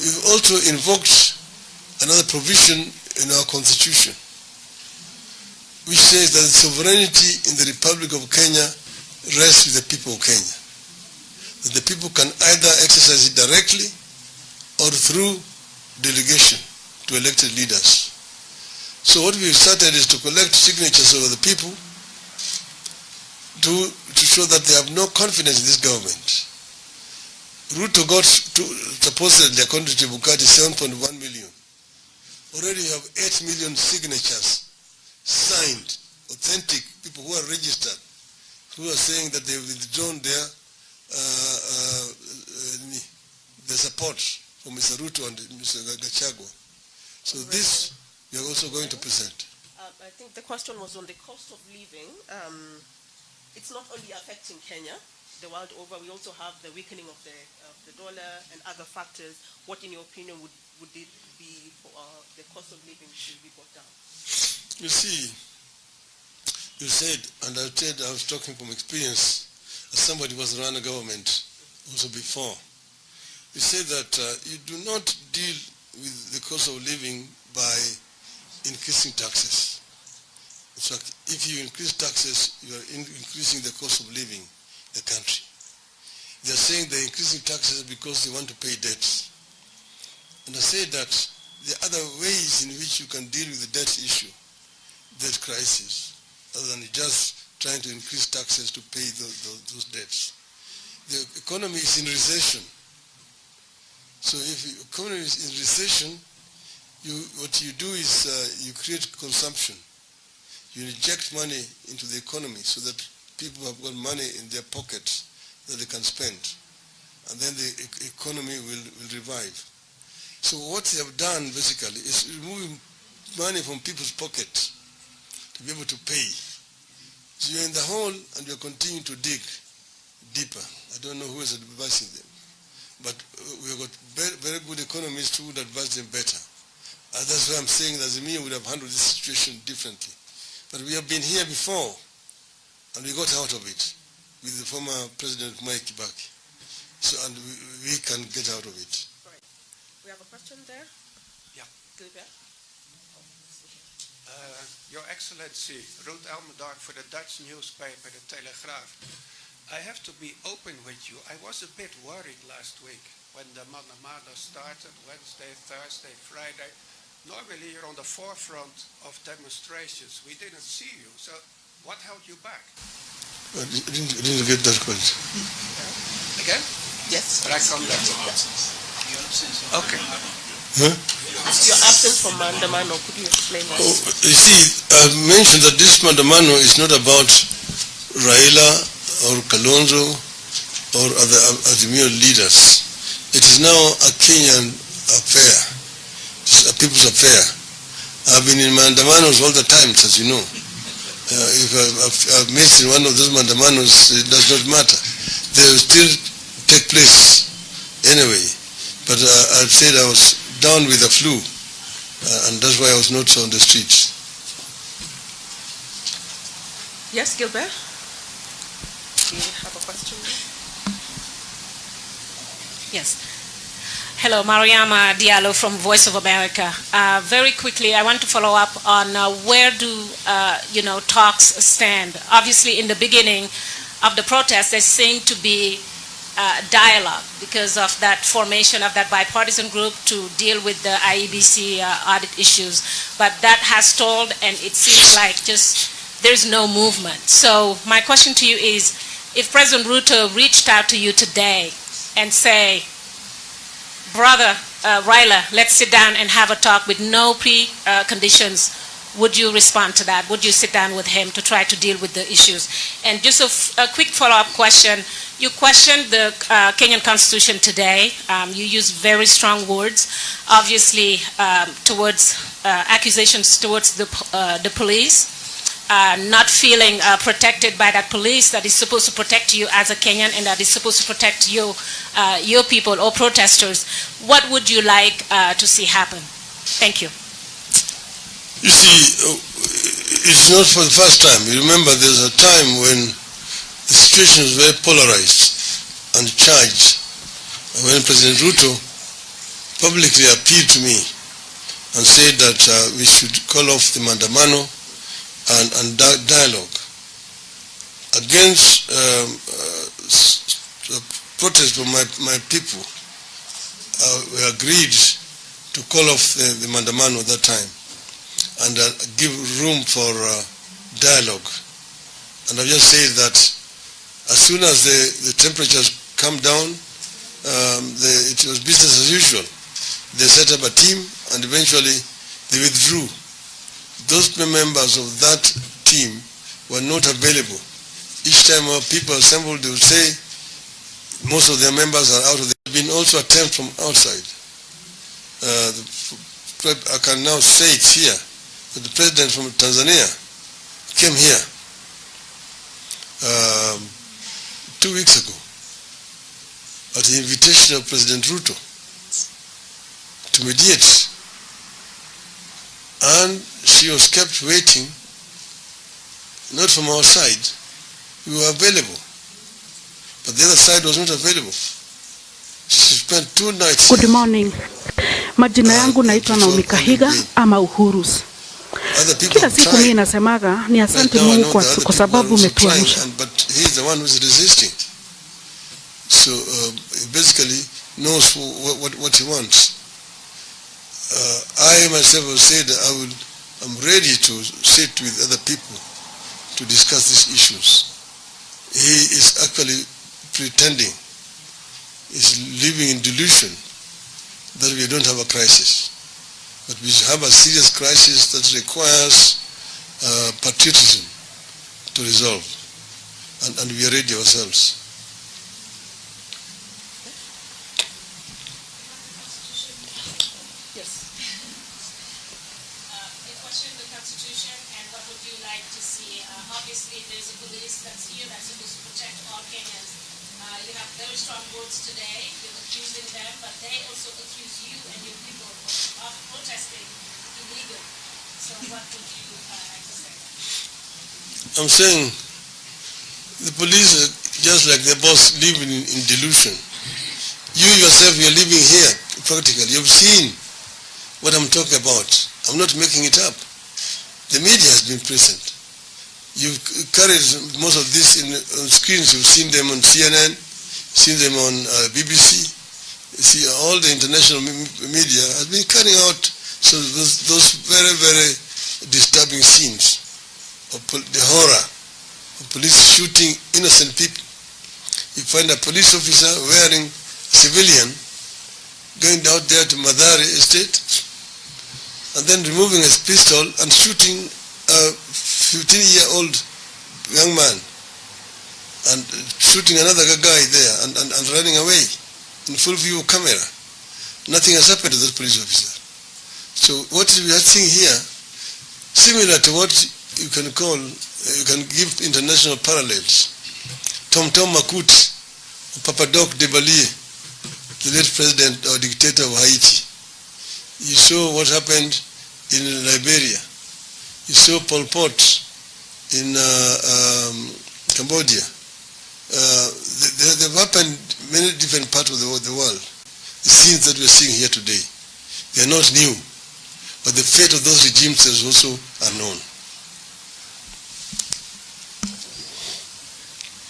we've also invoked another provision in our constitution, which says that the sovereignty in the Republic of Kenya rests with the people of Kenya. That the people can either exercise it directly or through delegation to elected leaders. So what we've started is to collect signatures of the people to show that they have no confidence in this government. Ruto got supposedly, according to Bukati, 7.1 million. Already you have 8 million signatures signed, authentic people who are registered, who are saying that they've withdrawn their support for Mr. Ruto and Mr. Gachagua. So this we are also going to present. I think the question was on the cost of living. It's not only affecting Kenya, the world over. We also have the weakening of the dollar and other factors. What, in your opinion, would it be for the cost of living to be brought down? You see, you said, and I said I was talking from experience, as somebody who was running a government also before. You said that you do not deal with the cost of living by increasing taxes. In fact, if you increase taxes, you are increasing the cost of living in the country. They are saying they're increasing taxes because they want to pay debts. And I say that there are other ways in which you can deal with the debt issue, debt crisis, other than just trying to increase taxes to pay those debts. The economy is in recession. So if the economy is in recession, what you do is you create consumption. You inject money into the economy so that people have got money in their pockets that they can spend. And then the economy will revive. So what they have done basically is removing money from people's pockets to be able to pay. So you're in the hole and you're continuing to dig deeper. I don't know who is advising them. But we've got very, very good economists who would advise them better. That's why I'm saying that Zimia would have handled this situation differently. But we have been here before, and we got out of it with the former President Mwai Kibaki. So, and we can get out of it. Right. We have a question there. Yeah. Gilbert. Your Excellency, Ruto for the Dutch newspaper, The Telegraaf. I have to be open with you. I was a bit worried last week when the Mandamano started, Wednesday, Thursday, Friday. Normally you're on the forefront of demonstrations. We didn't see you. So what held you back? I didn't get that question. Again? Yes. But I come back. Okay. Huh? Your absence from Mandamano, could you explain that? Oh, you see, I've mentioned that this Mandamano is not about Raila or Kalonzo or other Azimio leaders. It is now a Kenyan affair. It's a people's affair. I've been in Mandamanos all the time, as you know. If I've missed one of those Mandamanos, it does not matter. They will still take place anyway. But I said I was down with the flu, and that's why I was not on the streets. Yes, Gilbert? Do you have a question? Yes. Hello, Mariama Diallo from Voice of America. Very quickly, I want to follow up on where do talks stand. Obviously, in the beginning of the protest, there seemed to be dialogue because of that formation of that bipartisan group to deal with the IEBC audit issues. But that has stalled, and it seems like just there's no movement. So my question to you is, if President Ruto reached out to you today and say, brother Raila, let's sit down and have a talk with no preconditions, would you respond to that? Would you sit down with him to try to deal with the issues? And just a quick follow-up question. You questioned the Kenyan Constitution today. You used very strong words, obviously, towards accusations towards the police. Not feeling protected by that police that is supposed to protect you as a Kenyan and that is supposed to protect you, your people or protesters. What would you like to see happen? Thank you. You see, it's not for the first time. You remember there's a time when the situation was very polarized and charged. When President Ruto publicly appealed to me and said that we should call off the mandamano and dialogue against protest from my people. We agreed to call off the mandamano at that time and give room for dialogue. And I've just said that as soon as the temperatures come down, it was business as usual. They set up a team and eventually they withdrew. Those members of that team were not available. Each time our people assembled, they would say most of their members are out of the... There have been also attempts from outside. I can now say it here, that the president from Tanzania came here 2 weeks ago at the invitation of President Ruto to mediate, and she was kept waiting, not from our side. We were available, but the other side was not available. She spent 2 nights. Good morning. Majina yangu naitwa Naomi Kahiga ama Uhurus. Kila siku mimi nasemaga ni asante Mungu kwa sababu umetuamsha. But he is the one who is resisting. So he basically knows what he wants. I myself have said I'm ready to sit with other people to discuss these issues. He is actually pretending, is living in delusion that we don't have a crisis. But we have a serious crisis that requires patriotism to resolve. And we are ready ourselves. Yes. You question the Constitution, and what would you like to see? Obviously, there's a police that's here that's supposed to protect all Kenyans. You have very strong words today. You're accusing them, but they also accuse you and your people of protesting illegal. So what would you like to say? I'm saying the police are just like the boss living in delusion. You yourself, you're living here practically. You've seen what I'm talking about. I'm not making it up. The media has been present. You've carried most of this on screens. You've seen them on CNN, seen them on BBC. You see, all the international media has been carrying out those very, very disturbing scenes of the horror of police shooting innocent people. You find a police officer wearing civilian going out there to Madari estate and then removing his pistol and shooting a 15-year-old young man and shooting another guy there and running away in full view camera. Nothing has happened to that police officer. So what we are seeing here, similar to what you can call, you can give international parallels. Tom Makuti, Papa Doc de Balie, the late president or dictator of Haiti. You saw what happened in Liberia. You saw Pol Pot in Cambodia. They've happened in many different parts of the world. The scenes that we're seeing here today, they are not new, but the fate of those regimes is also unknown.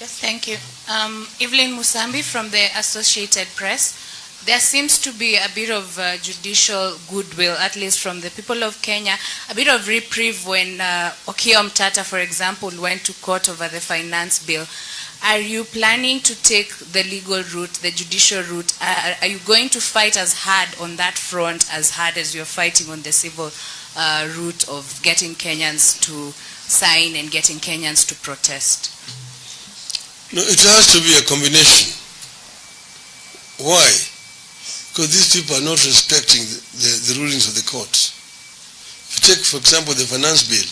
Yes, thank you. Evelyn Musambi from the Associated Press. There seems to be a bit of judicial goodwill, at least from the people of Kenya, a bit of reprieve when Okiya Omtata, for example, went to court over the finance bill. Are you planning to take the legal route, the judicial route? Are you going to fight as hard on that front as hard as you're fighting on the civil route of getting Kenyans to sign and getting Kenyans to protest? No, it has to be a combination. Why? Because these people are not respecting the rulings of the courts. If you take, for example, the finance bill,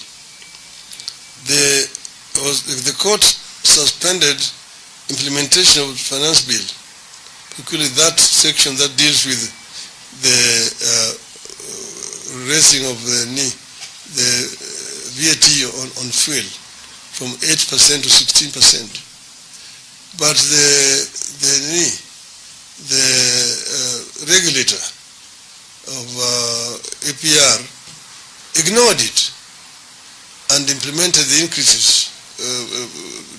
the court suspended implementation of the finance bill, particularly that section that deals with the raising of the VAT on fuel from 8% to 16%. But the regulator UPR ignored it and implemented the increases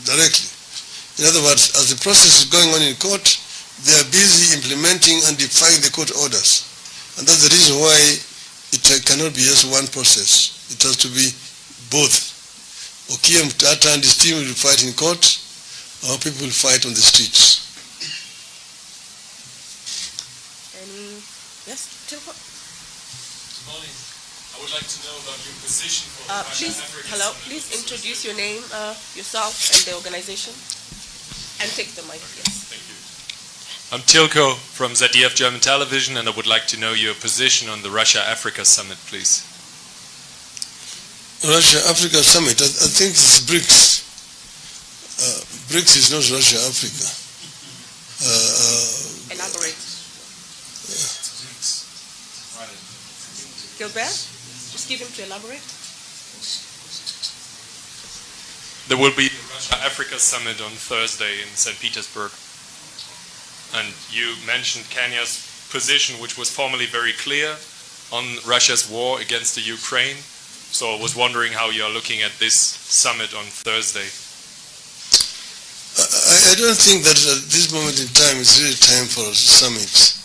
directly. In other words, as the process is going on in court, they are busy implementing and defying the court orders. And that's the reason why it cannot be just one process. It has to be both. Okiem Tata and his team will fight in court, or people will fight on the streets. Yes, Tilko? Good morning. I would like to know about your position for the Russia-Africa Summit. Please introduce your name, yourself, and the organization, and take the mic, yes. Thank you. I'm Tilko from ZDF German Television, and I would like to know your position on the Russia-Africa Summit, please. Russia-Africa Summit, I think it's BRICS. BRICS is not Russia-Africa. Elaborate. Gilbert, just give him to elaborate. There will be the Russia-Africa Summit on Thursday in St. Petersburg. And you mentioned Kenya's position, which was formally very clear on Russia's war against the Ukraine. So I was wondering how you are looking at this summit on Thursday. I don't think that at this moment in time it's really time for a summit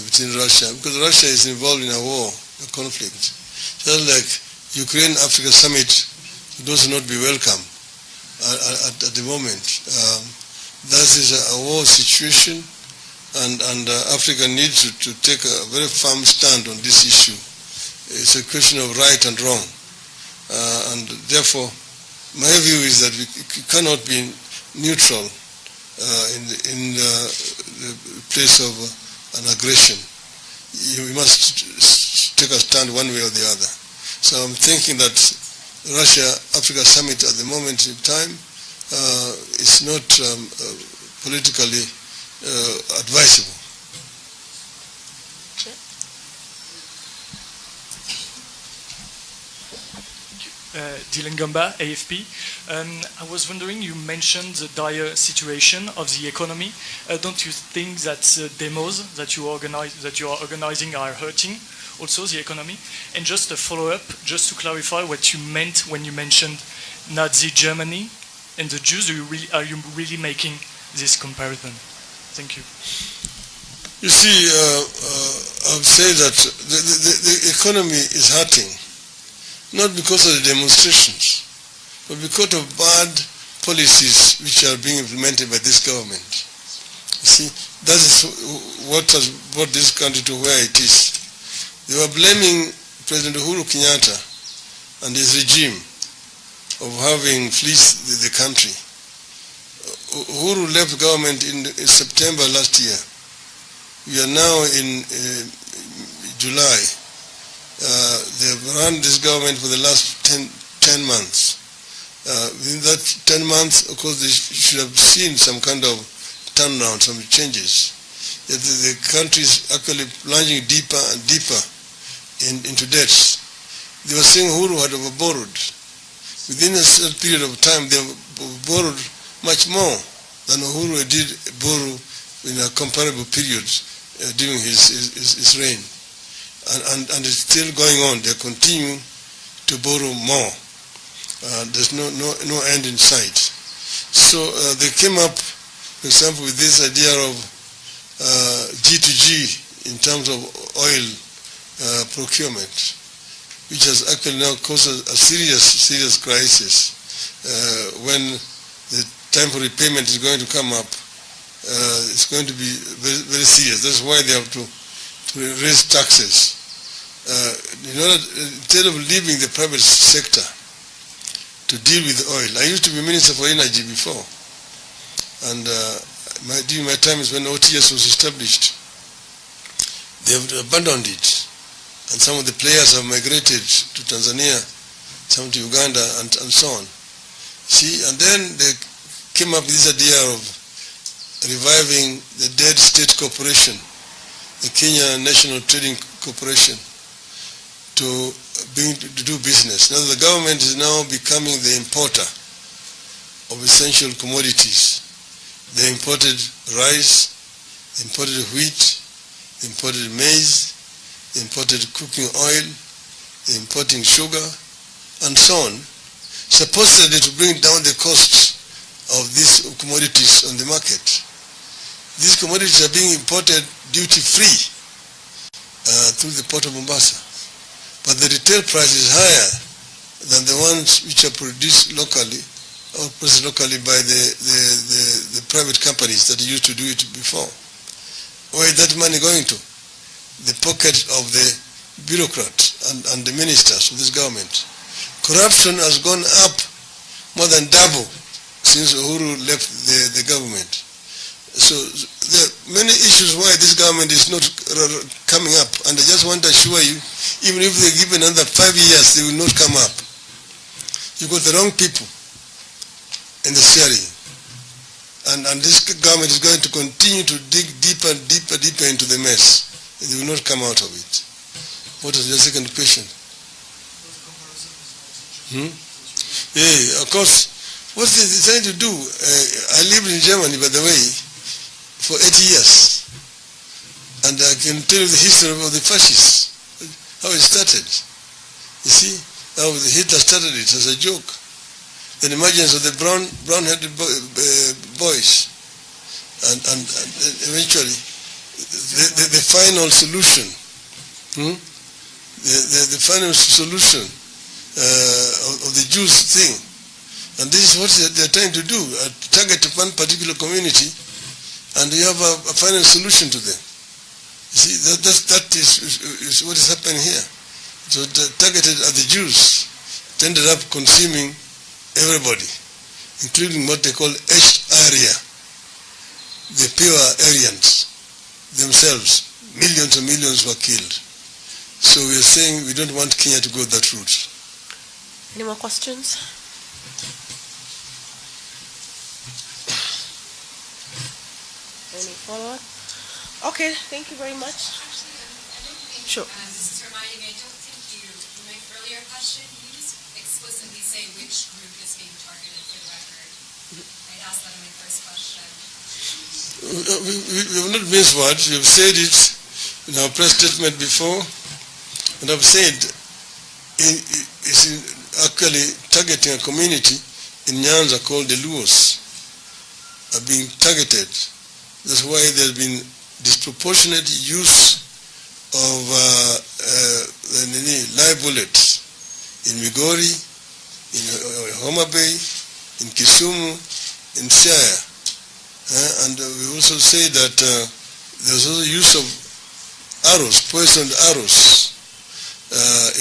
between Russia, because Russia is involved in a war, a conflict. Just like Ukraine-Africa Summit would also not be welcome at the moment. That is a war situation, and Africa needs to take a very firm stand on this issue. It's a question of right and wrong, and therefore my view is that we cannot be neutral in the place of an aggression. We must take a stand one way or the other. So I'm thinking that Russia-Africa Summit at the moment in time is not politically advisable. Dylan Gamba, AFP. I was wondering, you mentioned the dire situation of the economy. Don't you think that demos that you are organizing are hurting also the economy? And just a follow-up, just to clarify what you meant when you mentioned Nazi Germany and the Jews, are you really making this comparison? Thank you. You see, I would say that the economy is hurting, not because of the demonstrations, but because of bad policies which are being implemented by this government. You see, that is what has brought this country to where it is. They were blaming President Uhuru Kenyatta and his regime of having fleeced the country. Uhuru left government in September last year. We are now in July. They've run this government for the last 10 months. Within that 10 months, of course, they should have seen some kind of turnaround, some changes. Yet the country is actually plunging deeper and deeper into debts. They were saying Uhuru had overborrowed. Within a certain period of time, they borrowed much more than Uhuru did borrow in a comparable period during his reign. And it's still going on. They're continuing to borrow more. There's no end in sight. So they came up, for example, with this idea of G2G in terms of oil procurement, which has actually now caused a serious crisis. When the time for repayment is going to come up, it's going to be very, very serious. That's why they have to raise taxes. Instead of leaving the private sector to deal with oil. I used to be Minister for Energy before, and during my time is when OTS was established. They have abandoned it, and some of the players have migrated to Tanzania, some to Uganda, and so on. See, and then they came up with this idea of reviving the dead state corporation, the Kenya National Trading Corporation, to do business. Now the government is now becoming the importer of essential commodities. They imported rice, they imported wheat, they imported maize, they imported cooking oil, they importing sugar, and so on, supposedly to bring down the cost of these commodities on the market. These commodities are being imported duty-free through the port of Mombasa. But the retail price is higher than the ones which are produced locally or processed locally by the private companies that used to do it before. Where is that money going to? The pocket of the bureaucrats and the ministers of this government. Corruption has gone up more than double since Uhuru left the government. So there are many issues why this government is not coming up, and I just want to assure you, even if they give another 5 years, they will not come up. You got the wrong people in the steering, and this government is going to continue to dig deeper and deeper into the mess. They will not come out of it. What is your second question? Yeah, of course. What they're trying to do, I lived in Germany, by the way, for 80 years. And I can tell you the history of the fascists, how it started. You see, how Hitler started it as a joke. The emergence of the brown-headed boys. And eventually, the final solution. The final solution of the Jews thing. And this is what they're trying to do, target one particular community, and you have a final solution to them. You see, that is what is happening here. So targeted at the Jews, it ended up consuming everybody, including what they call etched area, the pure Aryans themselves. Millions and millions were killed. So we are saying we don't want Kenya to go that route. Any more questions? Any follow-up? Okay, thank you very much. Sure. This is reminding me, I don't think you, in my earlier question, you just explicitly say which group is being targeted for the record. I asked that in my first question. We have not missed words. We have said it in our press statement before, and I've said it's actually targeting a community in Nyanza called the Luos are being targeted. That's why there's been disproportionate use of live bullets in Migori, in Homa Bay, in Kisumu, in Siaya. And we also say that there's also use of arrows, poisoned arrows,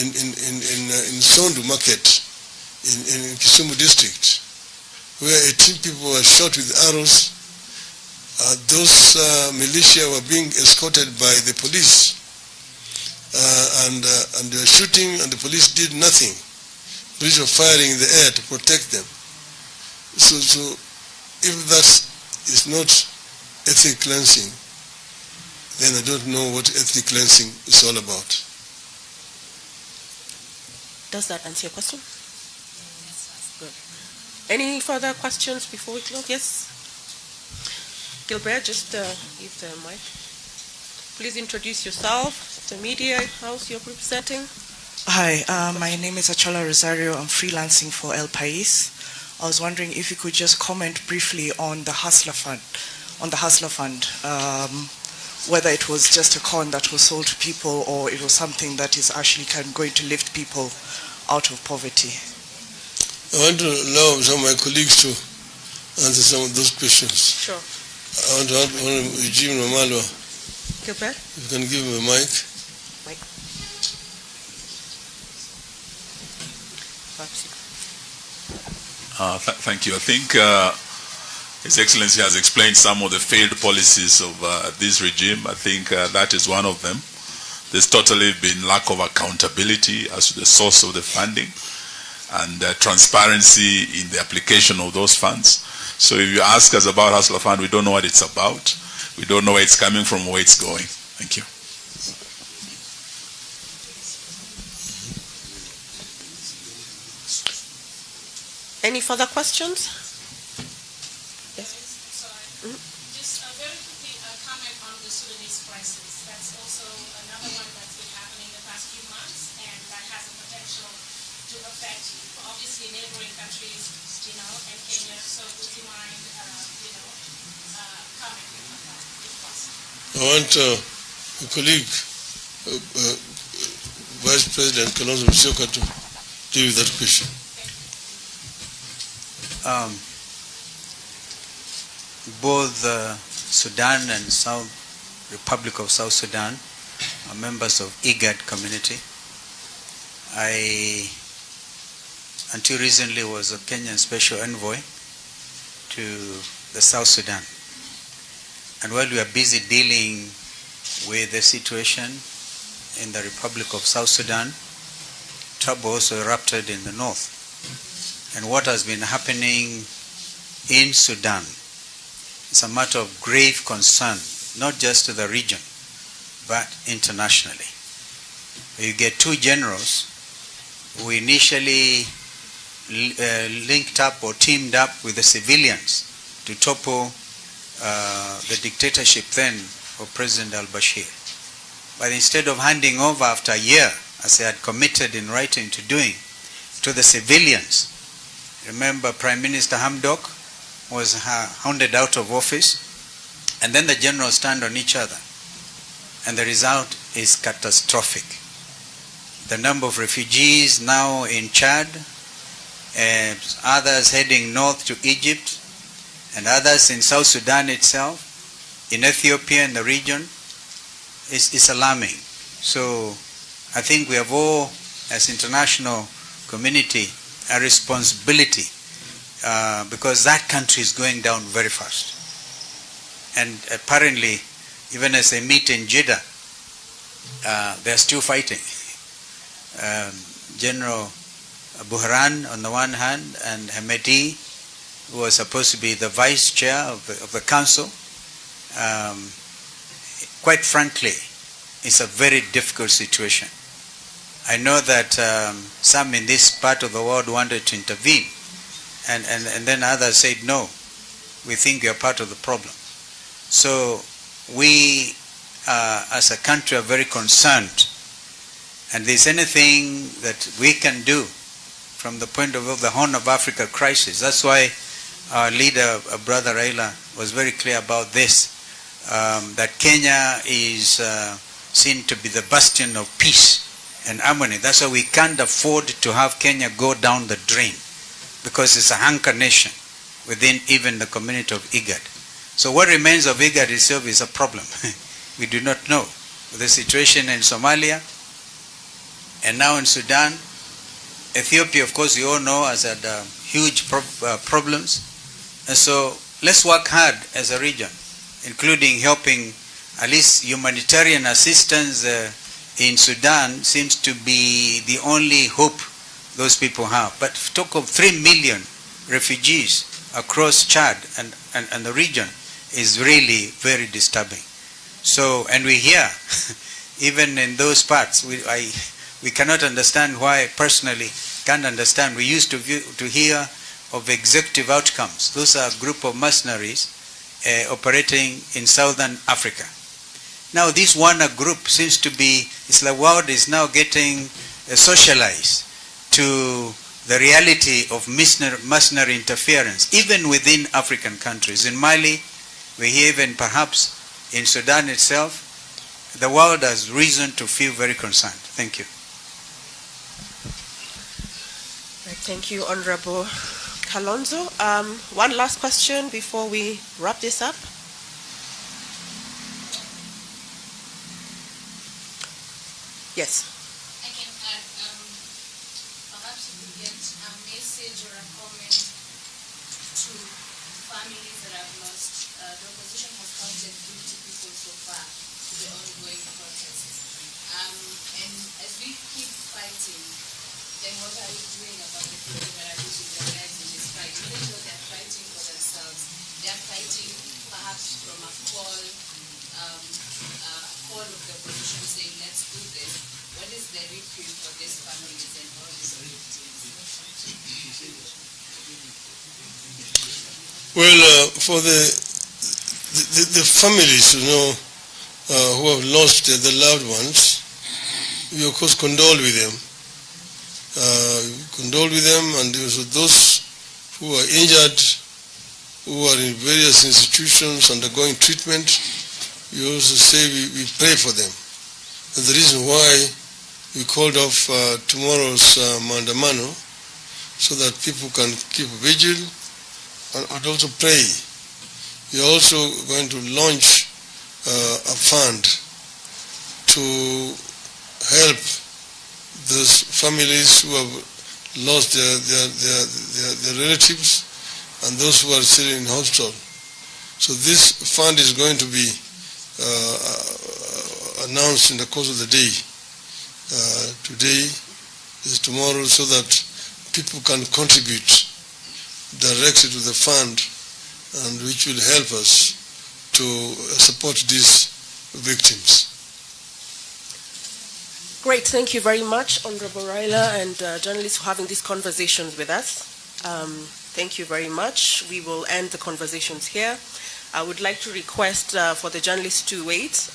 in Sondu market, in Kisumu district, where 18 people were shot with arrows. Those militia were being escorted by the police, and they were shooting, and the police did nothing. Police were firing in the air to protect them. So if that is not ethnic cleansing, then I don't know what ethnic cleansing is all about. Does that answer your question? Good. Any further questions before we close? Yes? Gilbert, just give the mic. Please introduce yourself, the media house you're representing. Hi, my name is Achola Rosario. I'm freelancing for El País. I was wondering if you could just comment briefly on the Hustler Fund, whether it was just a con that was sold to people or it was something that is actually going to lift people out of poverty. I want to allow some of my colleagues to answer some of those questions. Sure. I want to ask Eugene Wamalwa. Gilbert? You can give him a mic. Thank you. I think His Excellency has explained some of the failed policies of this regime. I think that is one of them. There's totally been lack of accountability as to the source of the funding and transparency in the application of those funds. So if you ask us about Hustler Fund, we don't know what it's about. We don't know where it's coming from, where it's going. Thank you. Any further questions? Yes. Sorry. Just very quickly, a comment on the Sudanese crisis. That's also another one that's been happening the past few months, and that has the potential to affect, obviously, neighboring countries, and Kenya. So would you mind, commenting on that, if possible? I want a colleague, Vice President Kalonzo Musyoka, to deal with that question. Both Sudan and Republic of South Sudan are members of IGAD community. I, until recently, was a Kenyan special envoy to the South Sudan. And while we are busy dealing with the situation in the Republic of South Sudan, trouble also erupted in the north. And what has been happening in Sudan is a matter of grave concern, not just to the region, but internationally. You get two generals who initially linked up or teamed up with the civilians to topple the dictatorship then of President al-Bashir. But instead of handing over after a year, as they had committed in writing to doing, to the civilians, remember Prime Minister Hamdok was hounded out of office, and then the generals stand on each other. And the result is catastrophic. The number of refugees now in Chad, others heading north to Egypt, and others in South Sudan itself, in Ethiopia and the region, is alarming. So I think we have all, as international community, a responsibility because that country is going down very fast. And apparently, even as they meet in Jeddah, they're still fighting. General Buhran on the one hand, and Hamedi, who was supposed to be the vice chair of the council, quite frankly, it's a very difficult situation. I know that some in this part of the world wanted to intervene, and then others said, no, we think you're part of the problem. So we, as a country, are very concerned. And if there's anything that we can do from the point of view of the Horn of Africa crisis, that's why our leader, Brother Raila, was very clear about this, that Kenya is seen to be the bastion of peace and harmony. That's why we can't afford to have Kenya go down the drain, because it's a anchor nation within even the community of IGAD. So what remains of IGAD itself is a problem. We do not know. The situation in Somalia and now in Sudan, Ethiopia, of course, you all know, has had huge problems. And so let's work hard as a region, including helping at least humanitarian assistance in Sudan seems to be the only hope those people have. But talk of 3 million refugees across Chad and the region is really very disturbing. So, and we hear, even in those parts, we cannot understand why, personally, can't understand. We used to hear of executive outcomes. Those are a group of mercenaries operating in southern Africa. Now this one group seems to be, it's like the world is now getting socialized to the reality of mercenary interference, even within African countries. In Mali, we hear even perhaps in Sudan itself, the world has reason to feel very concerned. Thank you. Thank you, Honorable Kalonzo. One last question before we wrap this up. Yes. I can add, perhaps you could get a message or a comment to families that have lost. The opposition has counted 50 people so far to the ongoing protests. And as we keep fighting, then what are you doing about the people that are losing their lives in this fight? Even though they're fighting for themselves, they're fighting perhaps from a call of the opposition saying, let's do this. What is the reprieve for these families and all these victims? Well, for the families, who have lost their loved ones, we of course condole with them. And also those who are injured, who are in various institutions undergoing treatment, we also say we pray for them. That's the reason why we called off tomorrow's Maandamano, so that people can keep vigil and also pray. We are also going to launch a fund to help those families who have lost their relatives and those who are still in hospital. So this fund is going to be announced in the course of the day. Today is tomorrow, so that people can contribute directly to the fund, and which will help us to support these victims. Great, thank you very much, Honorable Raila, and journalists for having these conversations with us. Thank you very much. We will end the conversations here. I would like to request for the journalists to wait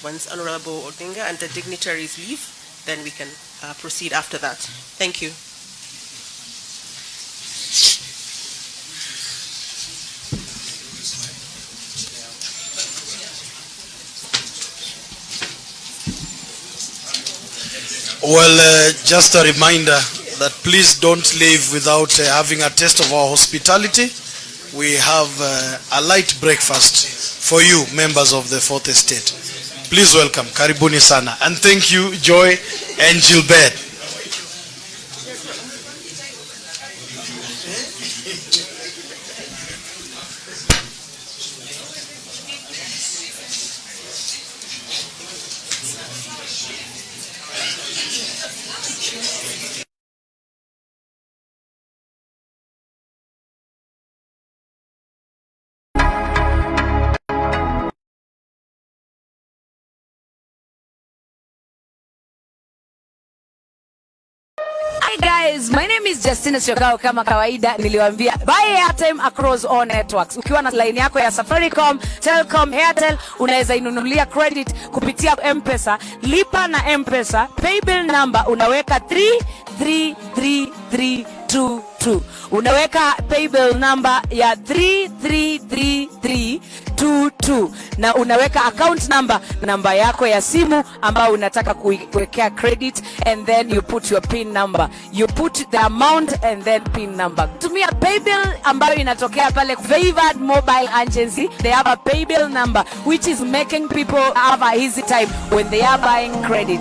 once Honorable Odinga and the dignitaries leave, then we can proceed after that. Thank you. Well, just a reminder that please don't leave without having a taste of our hospitality. We have a light breakfast for you, members of the Fourth Estate. Please welcome, karibuni sana. And thank you, Joy and Gilbert. Hi guys, my name is Justina Siokao. Kama kawaida niliwaambia buy airtime across all networks. Ukiwa na line yako ya Safaricom, Telcom, Airtel, unaweza inunulia credit kupitia M-Pesa. Lipa na M-Pesa, paybill number unaweka 333322. Unaweka paybill number ya 333322 na unaweka account number yako ya simu ambayo unataka kuwekea credit, and then you put your PIN number. You put the amount and then PIN number. Tumia paybill ambayo inatokea pale Favored Mobile Agency. They have a paybill number which is making people have a easy time when they are buying credit.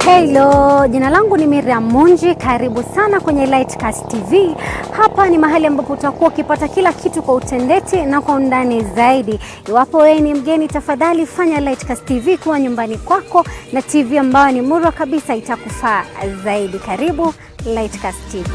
Hello, jina langu ni Miriam Munji. Karibu sana kwenye Lightcast TV. Hapa ni mahali ambapo utakuwa ukipata kila kitu kwa utendeti na kwa undani zaidi. Iwapo wewe ni mgeni, tafadhali fanya Lightcast TV kuwa nyumbani kwako, na TV ambayo ni murwa kabisa itakufaa zaidi. Karibu Lightcast TV.